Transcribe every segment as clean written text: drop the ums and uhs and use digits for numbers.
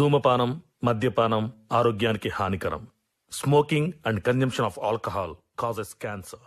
ధూమపానం, మద్యపానం ఆరోగ్యానికి హానికరం. Smoking and consumption of alcohol causes cancer.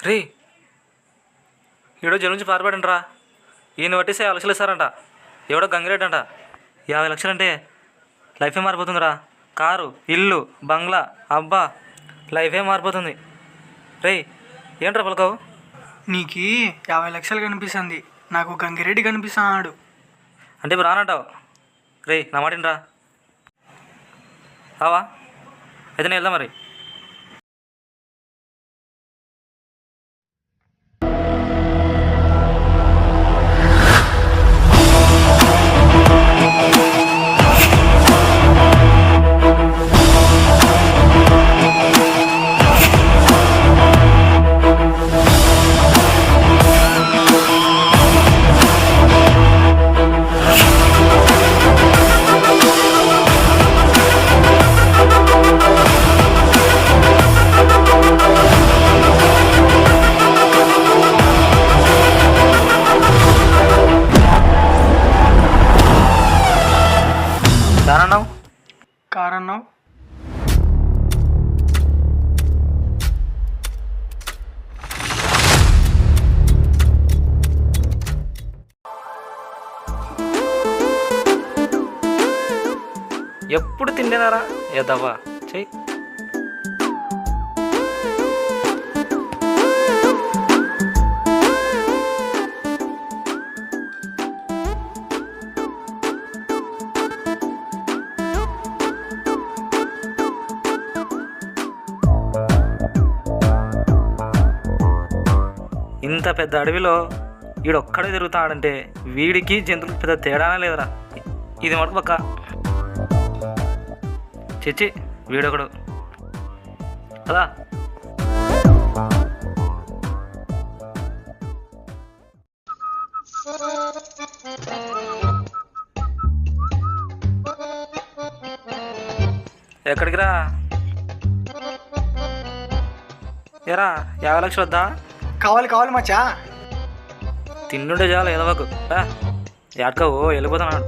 రే ఈడో జైలు నుంచి పారిపడండి రా. ఈయన పట్టేసి 50 లక్షలు ఇస్తారంట. ఎవడో గంగిరెడ్డి అంట. 50 లక్షలు అంటే లైఫే మారిపోతుందిరా. కారు, ఇల్లు, బంగ్లా, అబ్బా లైఫే మారిపోతుంది. రే ఏంట్రా పలకవు? నీకు 50 లక్షలు కనిపిస్తుంది, నాకు గంగిరెడ్డి కనిపిస్తున్నాడు. అంటే ఇప్పుడు రానంటావు? రే నా మాటిని రా. రావా? అయితే నేను వెళ్దాం మరి. ఎప్పుడు తిండేనారా ఏదవ్వా చెయ్యి. ఇంత పెద్ద అడవిలో వీడొక్కడే తిరుగుతాడంటే వీడికి జంతువులకు పెద్ద తేడానే లేదురా. ఇది మటుకు పక్క చిచ్చి వీడొకడు అదా. ఎక్కడికి రా ఏరా 50 లక్షలు వద్దా? కావాలి మచ్చా. తిండుంటే చాలు ఎదవకు ఏడకవు వెళ్ళిపోతున్నాడు.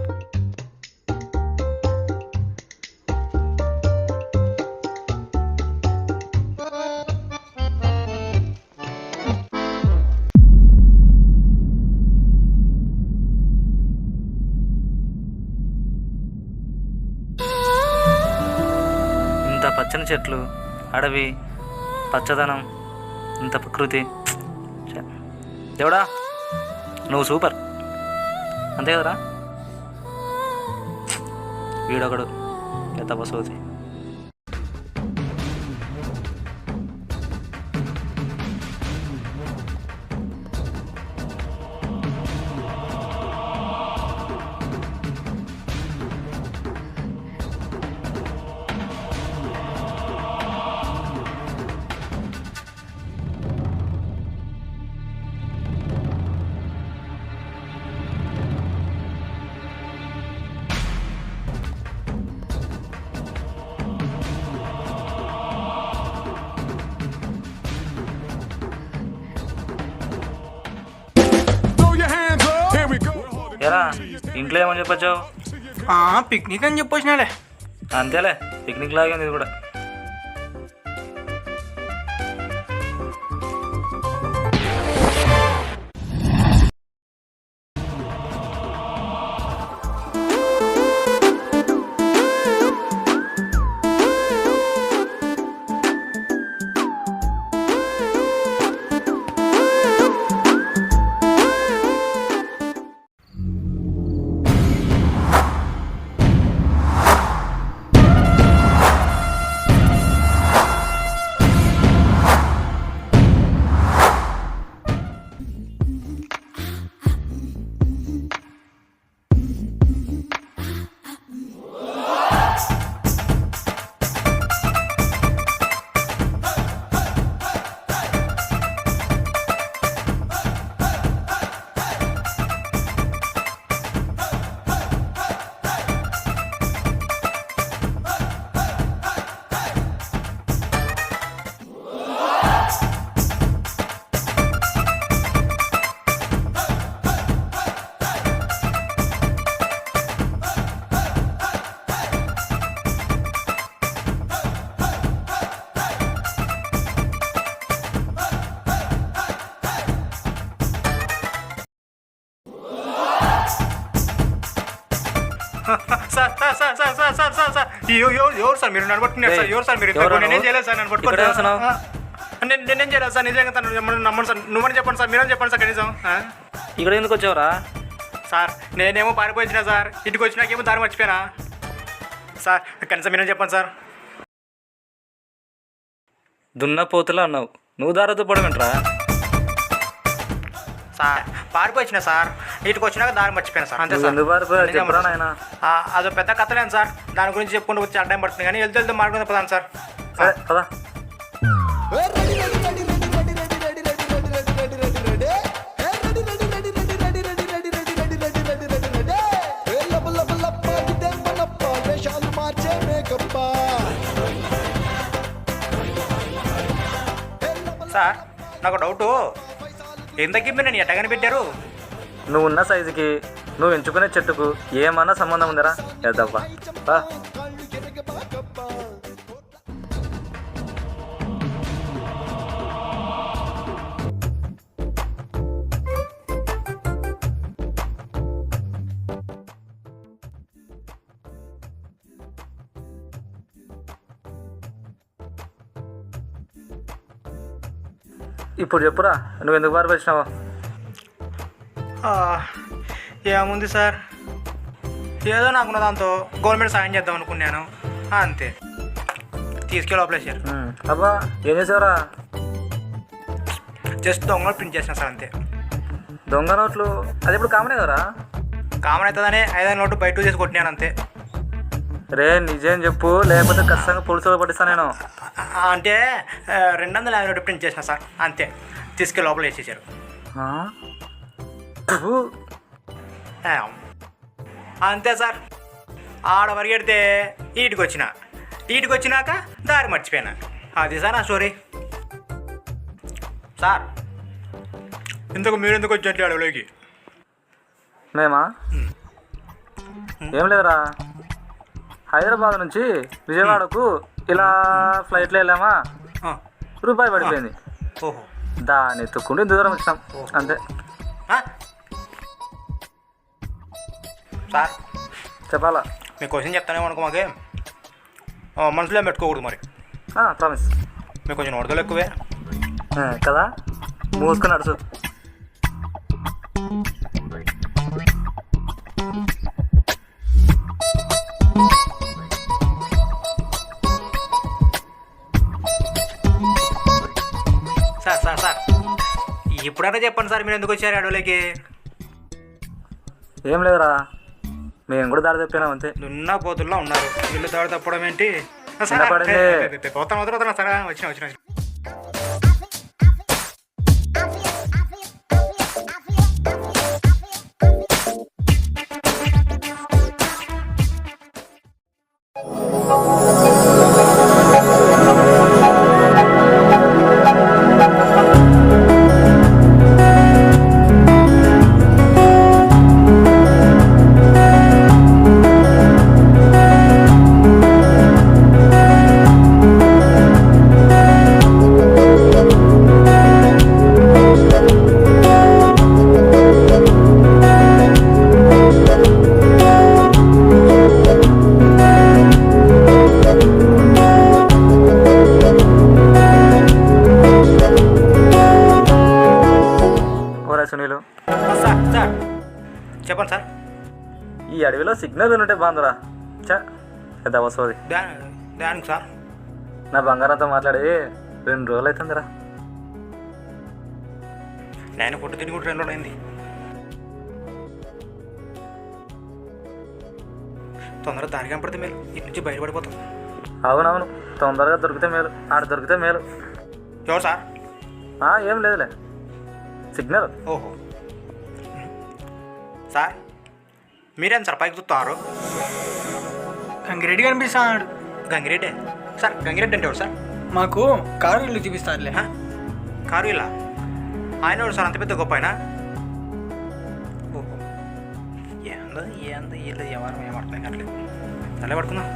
ఇంత పచ్చని చెట్లు, అడవి, పచ్చదనం, ఇంత ప్రకృతి. దేవుడా నువ్వు సూపర్, అంతే కదరా. వీడొకడు ఎంత బసోది. ఎరా ఇంట్లో ఏమని చెప్పొచ్చావు? పిక్నిక్ అని చెప్పొచ్చినాలే. అంతేలే, పిక్నిక్ లాగే ఇది కూడా. ఎవరు సార్ మీరు నడబట్టుకున్నారు సార్? ఎవరు సార్ మీరు? నేనేం చేయలేదు సార్, నన్ను పట్టుకుంటున్నాను. నేనేం చేయలేదు సార్, నిజంగా తను నమ్మండి సార్. నువ్వని చెప్పండి సార్, మీరని చెప్పండి సార్ కనీసం. ఇక్కడ ఎందుకు వచ్చావురా? సార్ నేనేమో పారిపోయించిన సార్, ఇంటికి వచ్చినాకేమో దారి మర్చిపోయినా సార్. కనీసం మీరని చెప్పండి సార్. దున్నపోతులా అన్నావు, నువ్వు దారితో పడమంటరా? సార్ పారిపోయించిన సార్, ఇంటికి వచ్చినాక దారి మర్చిపోయినా సార్, అంతే సార్. అదో పెద్ద కథలేను సార్, దాని గురించి చెప్పుకుంటూ వచ్చి అడ్డం పడుతుంది. కానీ వెళ్తూ మార్గం పదాను సార్. సరే పదా. సార్ నాకు డౌటు, ఎంత గిమ్మి నేను ఎట్ట కనిపెట్టారు? నువ్వు ఉన్న సైజుకి నువ్వు ఎంచుకునే చెట్టుకు ఏమన్నా సంబంధం ఉందరా? ఎద్దవ్వా. ఇప్పుడు చెప్పురా నువ్వు ఎందుకు పారిపోయినావు? ఏముంది సార్, ఏదో నాకున్న దాంతో గవర్నమెంట్ సాయం చేద్దాం అనుకున్నాను, అంతే. తీసుకెళ్ళి లోపలేసారు. అబ్బా ఏం చేసావురా? జస్ట్ దొంగ ప్రింట్ చేసిన సార్, అంతే. దొంగ నోట్లు అది ఇప్పుడు కామనే కదరా? కామన్ అవుతుందని 500 నోటు బయట చేసి కొట్టినాను, అంతే. రే నిజం చెప్పు, లేకపోతే ఖచ్చితంగా పోలీసులు పట్టిస్తాను నేను. అంటే 250 నోటు ప్రింట్ చేసిన సార్, అంతే. తీసుకెళ్ళి లోపల వేసేసారు. అంతే సార్. ఆడ పరిగెడితే ఈటికి వచ్చినాక దారి మర్చిపోయినా. అది సార్ నా స్టోరీ. సార్ ఇంతకు మీరు ఎందుకు వచ్చినట్లు అడవిలోకి? మేమా? ఏం లేదురా, హైదరాబాద్ నుంచి విజయవాడకు ఇలా ఫ్లైట్లో వెళ్ళామా, రూపాయి పడిపోయింది. ఓహో, దాన్ని ఎత్తుకుంటే దూరం వచ్చినాం, అంతే. సార్ చెప్పాలా? మీ క్వశ్చన్ చెప్తానే అనుకో, మాకే మనసులో పెట్టుకోకూడదు మరి. ప్రామిస్. మీకు కొంచెం వడదలు ఎక్కువే కదా, మూసుకొని నడుచు. సార్ సార్ సార్ ఇప్పుడైనా చెప్పండి సార్, మీరు ఎందుకు వచ్చారు అడవులకి? ఏం లేదురా, మేము కూడా దారి తప్పినాం, అంతే. దున్నా పోతుల్లో ఉన్నారు, ఇల్లు దాడి తప్పడం ఏంటి? పోతాను వదులుతున్నా సరే, వచ్చిన సునీలు. సార్ సార్ చెప్పండి సార్. ఈ అడవిలో సిగ్నల్ ఉంటే బాగుందిరా. పెద్ద వస్తుంది దానికి సార్. నా బంగారంతో మాట్లాడి 2 రోజులు అవుతుందిరా. నేను పుట్టు తిని కూడా 2 రోజులు అయింది. తొందరగా దారి కనపడితే మేలు, ఇటు నుంచి బయటపడిపోతాం. అవునవును, తొందరగా దొరికితే మేలు, ఆడ దొరికితే మేలు. ఎవరు సార్? ఏం లేదులే, సిగ్నల్. ఓహో సార్, మీరేం సార్ పైకి చూస్తున్నారు? గంగిరెడ్డి కనిపిస్తున్నాడు. గంగిరెడ్డి సార్? గంగిరెడ్డి అంటే ఎవరు సార్? మాకు కారు ఇల్లు చూపిస్తారులే. కారు ఇలా ఆయన ఎవరు సార్? అంత పెద్ద గొప్ప ఆయన? ఓహో, ఏందో వీళ్ళు ఎవరు ఏమర్థం కావట్లేదు. తలే పడుకుందాం.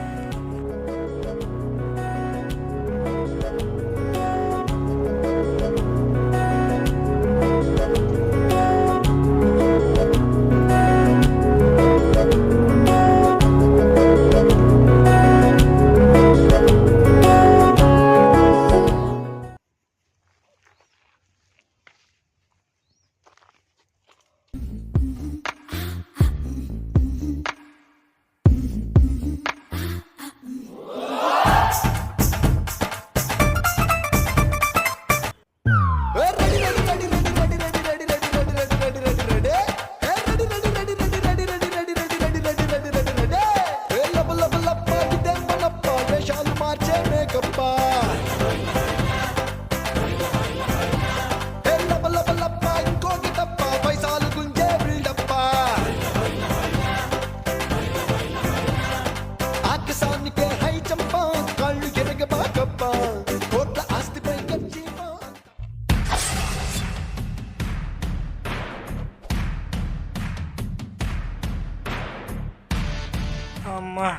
అమ్మా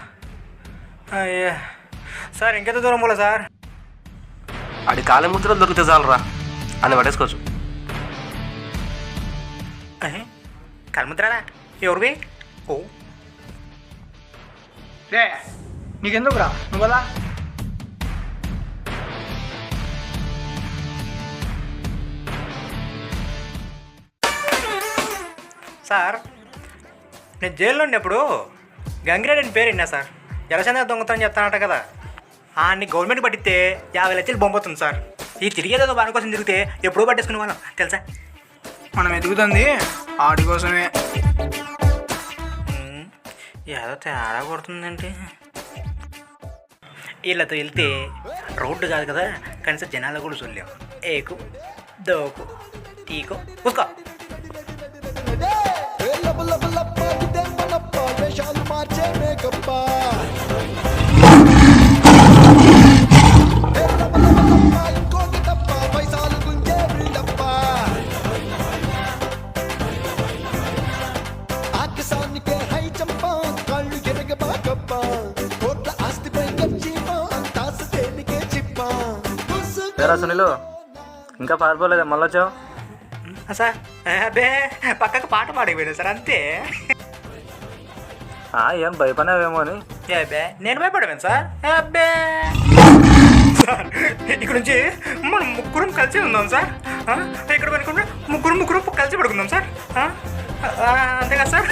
అయ్యా సార్, ఇంకెంత దూరం పోలే సార్? అది కాలే ముద్రలు దొరికితే చాలరా, అని పట్టేసుకోవచ్చు. కలముద్రారా? ఎవరివి? ఓ రే, నీకెందుకురా, నువ్వు కదా. సార్ నేను జైల్లో ఉన్నప్పుడు గంగిరెడ్డి అని పేరు విన్నా సార్ ఎర్రచంద్ర దొంగతనం చెప్తానట కదా అన్ని గవర్నమెంట్ పట్టిస్తే 50 లక్షలు బొంబవుతుంది సార్ ఈ తిరిగేదో వాని కోసం తిరిగితే ఎప్పుడో పట్టేసుకునే వాళ్ళం తెలుసా. మనం ఎదుగుతుంది ఆడి కోసమే. ఏదో తేడా కొడుతుందంటే వీళ్ళతో వెళ్తే రోడ్డు కాదు కదా కనీసం జనాలు కూడా చూడలేం. ఏకు దోకు తీకో కూసుకో. లేరా సునీలు, ఇంకా పారిపోలేదా మళ్ళీ వచ్చావు? సార్ అబ్బే పక్కకు పాట పాడిపోయినా సార్ అంతే. ఏం భయపడినావేమో అని. అబ్బే నేను భయపడవేను సార్. అబ్బే సార్ ఇక్కడ నుంచి మనం ముగ్గురం కలిసి ఉందాం సార్. ఇక్కడ పడుకుంటే ముగ్గురు కలిసి పడుకుందాం సార్. అంతే కదా sir.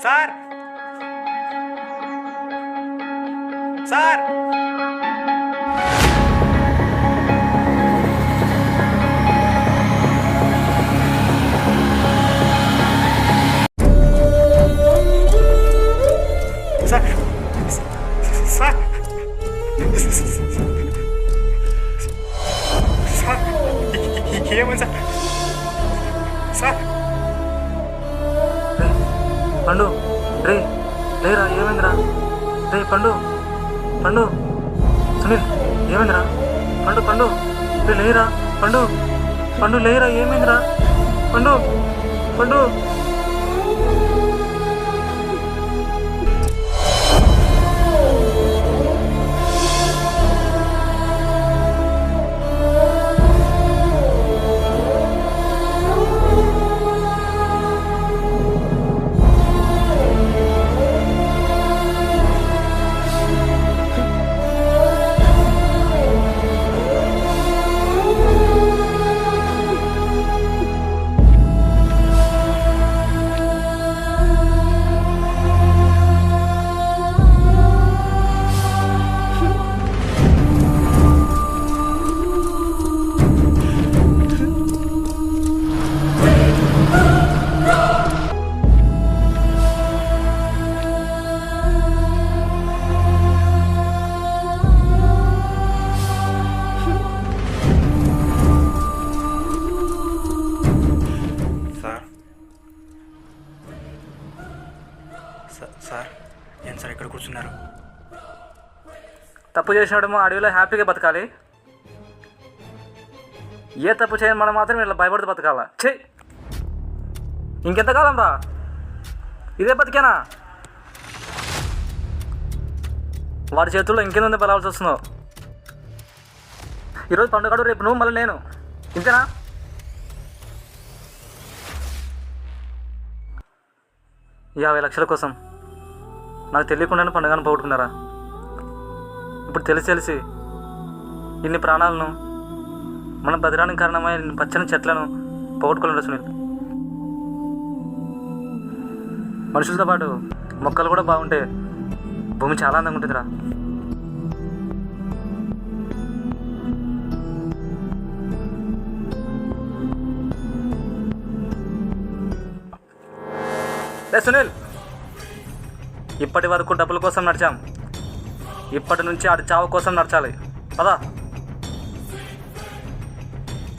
Sir sir sir sir sir ఏమైంది సార్? సార్ పండు, రే లేరా, ఏమైందిరా? రే పండు, పండు, సునీల్ ఏమైందిరా? పండు పండు రే లేరా, పండు పండు లేరా, ఏమైందిరా? పండు పండు. సార్ ఏం సార్ ఇక్కడ కూర్చున్నారు? తప్పు చేసినాడేమో అడవిలో హ్యాపీగా బతకాలి, ఏ తప్పు చేయని మనం మాత్రం ఇలా భయపడుతూ బతకాలా? చెయ్యి ఇంకెంతకాలం రా ఇదే బతికేనా? వాడి చేతుల్లో ఇంకేందుంది బలాల్సి వస్తున్నావు. ఈరోజు పండుగడు, రేపు నువ్వు, మళ్ళీ నేను. ఇంతేనా? ఈ 50 లక్షల కోసం నాకు తెలియకుండానే పండుగను పోగొట్టుకున్నారా? ఇప్పుడు తెలిసి ఇన్ని ప్రాణాలను, మన బతిరానికి కారణమైన ఇన్ని పచ్చని చెట్లను పోగొట్టుకోలేరు సునీల్. మనుషులతో పాటు మొక్కలు కూడా బాగుంటే భూమి చాలా అందంగా ఉంటుందిరా. సునీల్, ఇప్పటి వరకు డబ్బుల కోసం నడిచాం, ఇప్పటి నుంచి ఆడి చావు కోసం నడచాలి. పదా.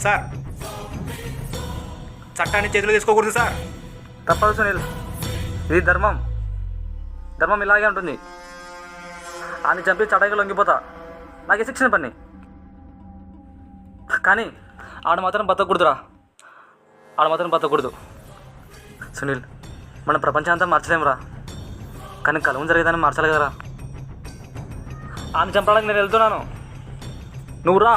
సార్, చట్టాన్ని చేతిలో తీసుకోకూడదు సార్. తప్పదు సునీల్, ఇది ధర్మం. ధర్మం ఇలాగే ఉంటుంది. ఆని చంపి చటాయిగా లొంగిపోతా, నాకు శిక్షణ పని. కానీ ఆడ మాత్రం బతకూడదురా, ఆడ మాత్రం బతకూడదు. సునీల్, మన ప్రపంచం అంతా మార్చలేమురా, కానీ కలవం జరిగేదాన్ని మార్చాలి కదరా. ఆని చంపడానికి నేను వెళ్తున్నాను, నువ్వు రా.